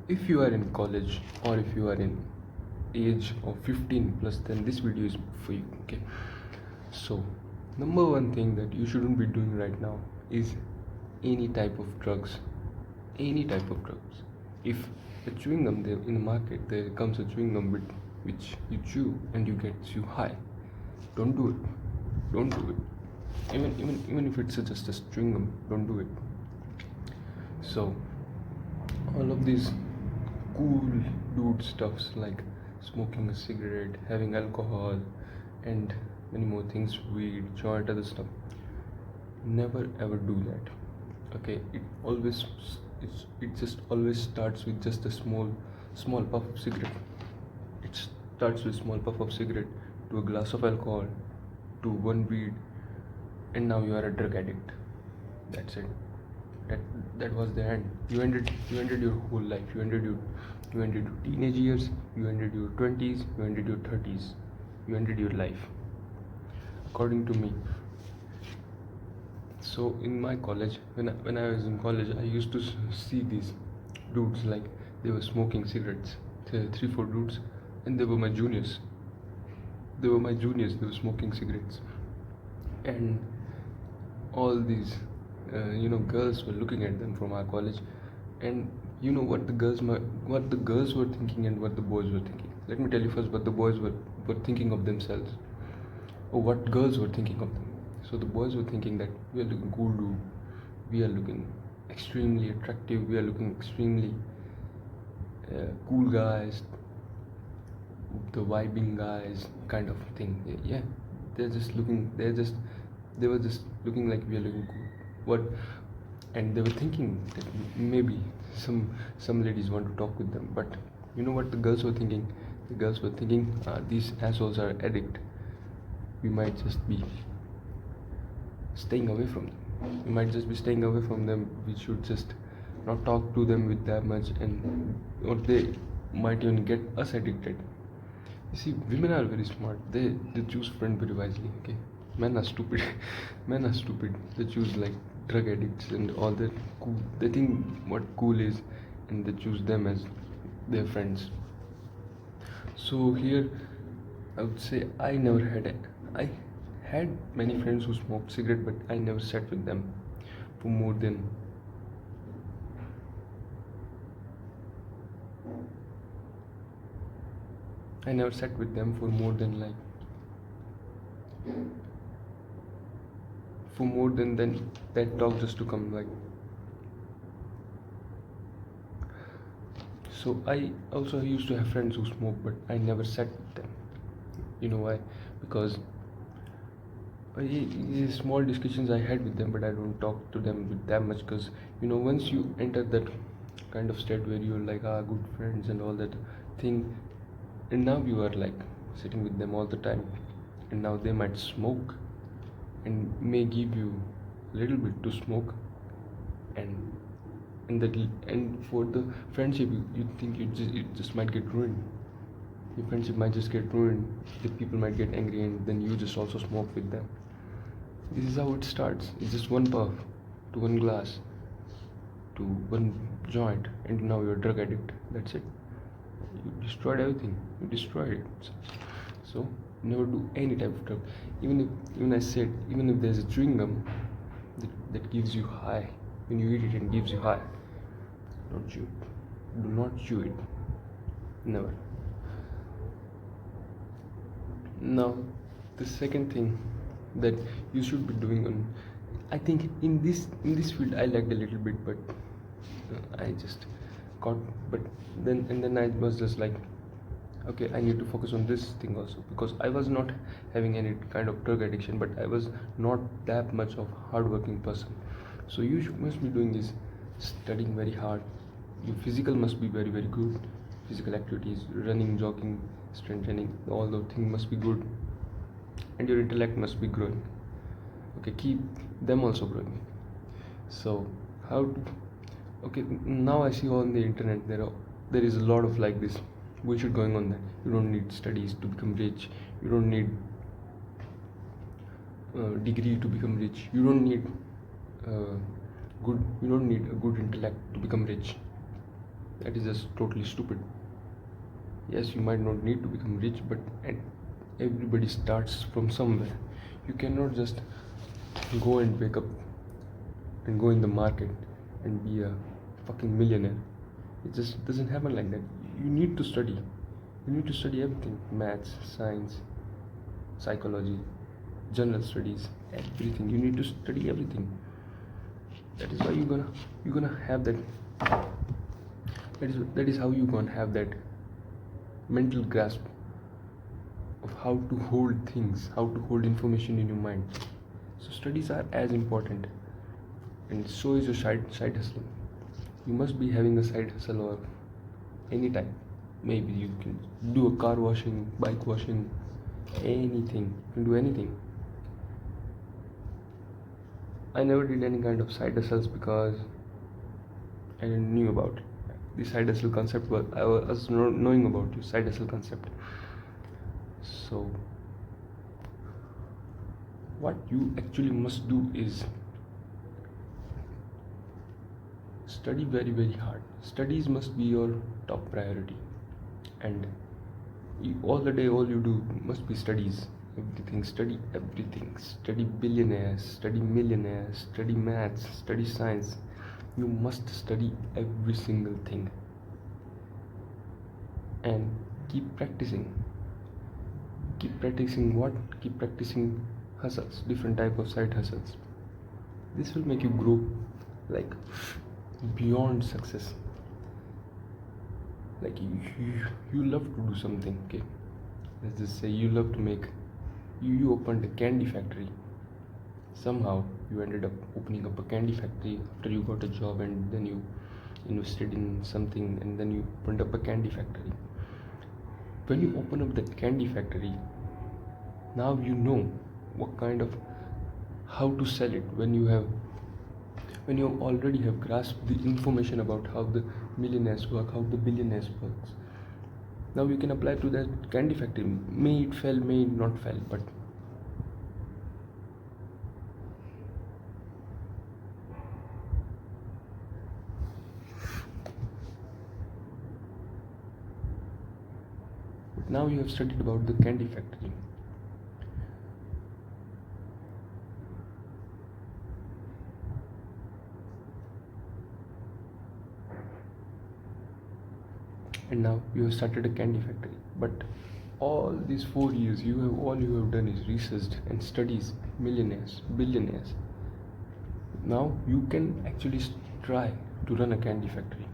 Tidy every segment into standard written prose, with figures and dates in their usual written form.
If you are in college or if you are in age of 15 plus, then this video is for you. Okay, so number one thing that you shouldn't be doing right now is any type of drugs. Any type of drugs. If a chewing gum there in the market, there comes a chewing gum with which you chew and you get you high, don't do it. Don't do it. Even if it's just a chewing gum, don't do it. So all of these cool dude stuffs like smoking a cigarette, having alcohol, and many more things, weed, joint, other stuff. Never ever do that. Okay, it just always starts with just a small puff of cigarette. It starts with small puff of cigarette to a glass of alcohol to one weed, and now you are a drug addict. That's it. That was the end. You ended your whole life. You ended your teenage years, you ended your 20s, you ended your 30s, you ended your life, according to me. So in my college, when I was in college, I used to see these dudes, like they were smoking cigarettes, three four dudes, and they were my juniors. They were smoking cigarettes, and all these girls were looking at them from our college. And you know what what the girls were thinking and what the boys were thinking. Let me tell you first what the boys were thinking of themselves, or what girls were thinking of them. So the boys were thinking that we are looking cool, dude, we are looking extremely attractive, we are looking extremely cool guys, the vibing guys kind of thing. Yeah, they were just looking like we are looking cool. What? And they were thinking that maybe some ladies want to talk with them. But you know what the girls were thinking? The girls were thinking, these assholes are addict, we might just be staying away from them. We might just be staying away from them. We should just not talk to them with that much, and or they might even get us addicted. You see, women are very smart. They choose friend very wisely. Okay, men are stupid. Men are stupid. They choose like drug addicts and all that. Cool. They think what cool is, and they choose them as their friends. So here, I would say I never had it. I had many friends who smoked cigarette, but I never sat with them for more than I never sat with them for more than that talk just to come like. So I also used to have friends who smoke, but I never sat with them. You know why? Because small discussions I had with them, but I don't talk to them with that much. Because once you enter that kind of state where you're like good friends and all that thing, and now you are like sitting with them all the time, and now they might smoke and may give you a little bit to smoke, and for the friendship, you think it just might get ruined. Your friendship might just get ruined. The people might get angry, and then you just also smoke with them. This is how it starts. It's just one puff to one glass to one joint, and now you're a drug addict. That's it. You destroyed everything. You destroyed it. So never do any type of drug. Even if there's a chewing gum that gives you high, when you eat it and gives you high, don't chew it. Do not chew it. Never. Now, the second thing that you should be doing I think in this field I lagged a little bit, but I just got. But then I was just like, okay, I need to focus on this thing also, because I was not having any kind of drug addiction, but I was not that much of hardworking person. So you must be doing is studying very hard. Your physical must be very very good. Physical activities, running, jogging, strength training, all those things must be good, and your intellect must be growing. Okay, keep them also growing. So how to, okay, now I see on the internet there is a lot of like this bullshit going on, that you don't need studies to become rich, you don't need degree to become rich, you don't need you don't need a good intellect to become rich. That is just totally stupid. Yes, you might not need to become rich, but everybody starts from somewhere. You cannot just go and wake up and go in the market and be a fucking millionaire. It just doesn't happen like that. You need to study. You need to study everything: maths, science, psychology, general studies, everything. You need to study everything. That is why you're gonna have that. That is how you're gonna have that mental grasp of how to hold things, how to hold information in your mind. So studies are as important, and so is your side hustle. You must be having a side hustle or any type. Maybe you can do a car washing, bike washing, anything. You can do anything. I never did any kind of side hustles because I didn't knew about it. The side hustle concept was I was knowing about the side hustle concept. So what you actually must do is study very hard. Studies must be your top priority, and all the day all you do must be studies. Everything, study everything. Study billionaires, study millionaires, study maths, study science. You must study every single thing and keep practicing. Keep practicing what? Keep practicing hustles, different type of side hustles. This will make you grow like beyond success. Like you love to do something, okay? Let's just say you love to make, you opened a candy factory. Somehow you ended up opening up a candy factory after you got a job, and then you invested in something, and then you opened up a candy factory. When you open up that candy factory, now you know what kind of, how to sell it. When you already have grasped the information about how the millionaires work, how the billionaires works, now you can apply to that candy factory. May it fail, may it not fail, but now you have studied about the candy factory. And now you have started a candy factory, but all these 4 years all you have done is researched and studies millionaires, billionaires. Now you can actually try to run a candy factory.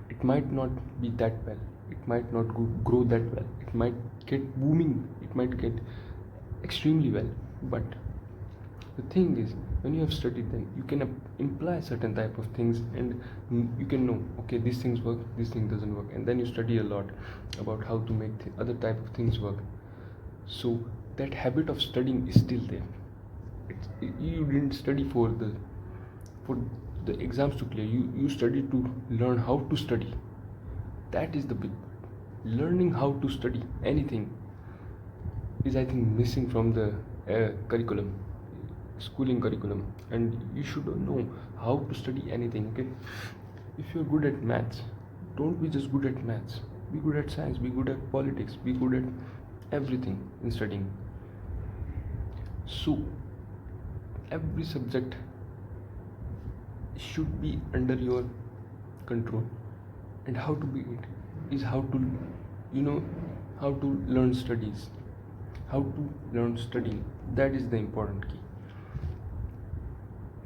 It might not be that well, it might not grow that well, it might get booming, it might get extremely well, but the thing is, when you have studied them, you can imply certain type of things, and you can know, okay, these things work, this thing doesn't work, and then you study a lot about how to make other type of things work. So that habit of studying is still there. You didn't study for the exams to clear. You studied to learn how to study. That is the big part. Learning how to study anything is, I think, missing from the curriculum, schooling curriculum. And you should know how to study anything, okay? If you're good at maths, don't be just good at maths. Be good at science, be good at politics, be good at everything in studying. So every subject should be under your control, and how to be it is how to, how to learn studies, how to learn studying. That is the important key.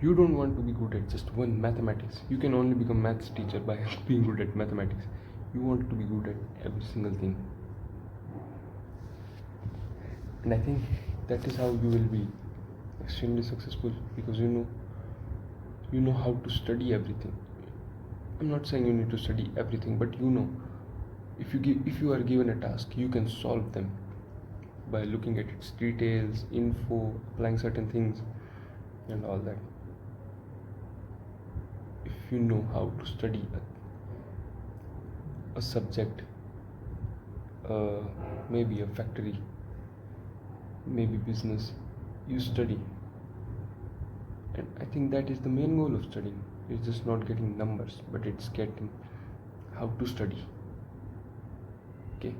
You don't want to be good at just one mathematics. You can only become maths teacher by being good at mathematics. You want to be good at every single thing, and I think that is how you will be extremely successful, because you know how to study everything. I'm not saying you need to study everything, but if you are given a task, you can solve them by looking at its details, info, applying certain things, and all that. If you know how to study a subject, maybe a factory, maybe business, you study. And I think that is the main goal of studying. It's just not getting numbers, but it's getting how to study. Okay.